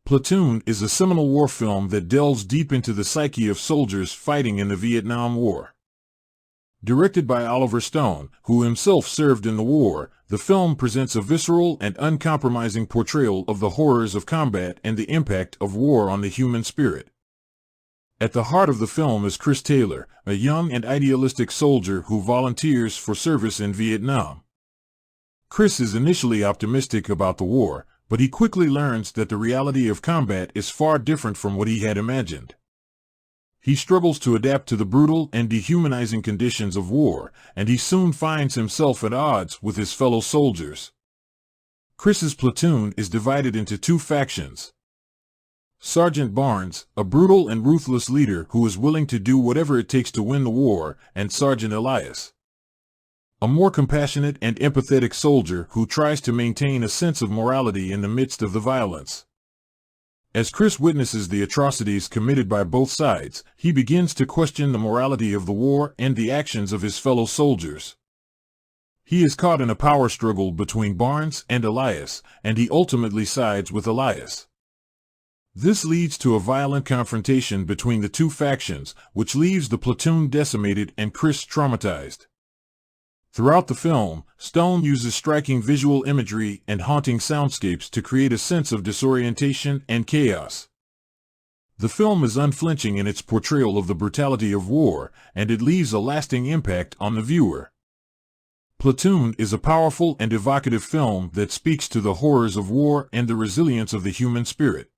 Platoon is a seminal war film that delves deep into the psyche of soldiers fighting in the Vietnam War. Directed by Oliver Stone, who himself served in the war, the film presents a visceral and uncompromising portrayal of the horrors of combat and the impact of war on the human spirit. At the heart of the film is Chris Taylor, a young and idealistic soldier who volunteers for service in Vietnam. Chris is initially optimistic about the war, but he quickly learns that the reality of combat is far different from what he had imagined. He struggles to adapt to the brutal and dehumanizing conditions of war, and he soon finds himself at odds with his fellow soldiers. Chris's platoon is divided into two factions. Sergeant Barnes, a brutal and ruthless leader who is willing to do whatever it takes to win the war, and Sergeant Elias, a more compassionate and empathetic soldier who tries to maintain a sense of morality in the midst of the violence. As Chris witnesses the atrocities committed by both sides, he begins to question the morality of the war and the actions of his fellow soldiers. He is caught in a power struggle between Barnes and Elias, and he ultimately sides with Elias. This leads to a violent confrontation between the two factions, which leaves the platoon decimated and Chris traumatized. Throughout the film, Stone uses striking visual imagery and haunting soundscapes to create a sense of disorientation and chaos. The film is unflinching in its portrayal of the brutality of war, and it leaves a lasting impact on the viewer. Platoon is a powerful and evocative film that speaks to the horrors of war and the resilience of the human spirit.